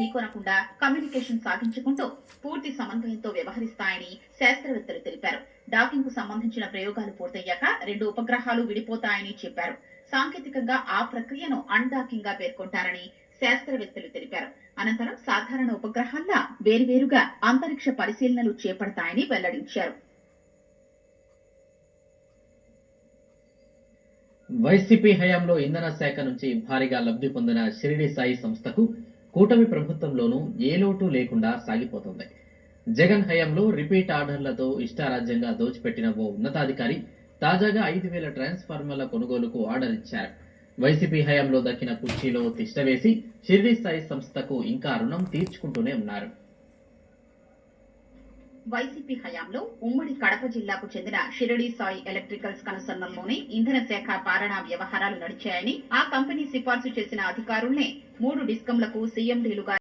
ఢీకొనకుండా communication సాగించుకుంటూ పూర్తి సమన్వయంతో వ్యవహరిస్తాయని శాస్త్రవేత్తలు తెలిపారు. డాకింగ్ కు సంబంధించిన ప్రయోగాలు పూర్తయ్యాక 2 ఉపగ్రహాలు విడిపోతాయని చెప్పారు. సాంకేతికంగా ఆ ప్రక్రియను అన్డాకింగ్ గా పేర్కొంటారని శాస్త్రవేత్తలు తెలిపారు. అనంతరం సాధారణ ఉపగ్రహాల్లా వేర్వేరుగా అంతరిక్ష పరిశీలనలు చేపడతాయని వెల్లడించారు. వైసీపీ హయాంలో ఇంధన శాఖ నుంచి భారీగా లబ్ధి పొందిన షిరిడి సాయి సంస్థకు కూటమి ప్రభుత్వంలోనూ ఏ లోటు లేకుండా సాగిపోతోంది. జగన్ హయాంలో రిపీట్ ఆర్డర్లతో ఇష్టారాజ్యంగా దోచిపెట్టిన ఓ ఉన్నతాధికారి తాజాగా 5,000 ట్రాన్స్ఫార్మర్ల కొనుగోలుకు ఆర్డర్ ఇచ్చారు. వైసీపీ హయాంలో దక్కిన కుర్చీలో తిష్టవేసి షిరిడి సాయి సంస్థకు ఇంకా రుణం తీర్చుకుంటూనే ఉన్నారు. వైసీపీ హయాంలో ఉమ్మడి కడప జిల్లాకు చెందిన షిరిడి సాయి ఎలక్ట్రికల్స్ కనుసన్నల్లోనే ఇంధన శాఖ పాలనా వ్యవహారాలు నడిచాయని ఆ కంపెనీ సిఫార్సు చేసిన అధికారుల్నే 3 డిస్కంలకు సీఎండీలుగా